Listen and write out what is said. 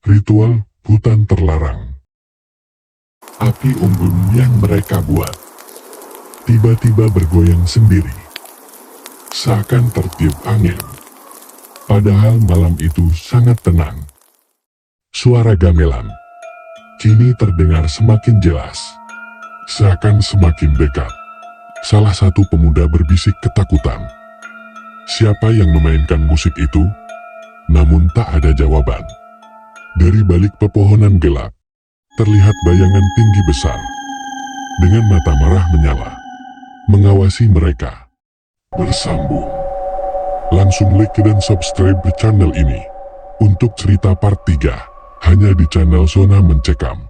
Ritual hutan terlarang. Api unggun yang mereka buat tiba-tiba bergoyang sendiri, seakan tertiup angin. Padahal malam itu sangat tenang. Suara gamelan kini terdengar semakin jelas, seakan semakin dekat. Salah satu pemuda berbisik ketakutan. Siapa yang memainkan musik itu? Namun tak ada jawaban. Dari balik pepohonan gelap, terlihat bayangan tinggi besar, dengan mata merah menyala, mengawasi mereka. Bersambung. Langsung like dan subscribe di channel ini, untuk cerita part 3, hanya di channel Zona Mencekam.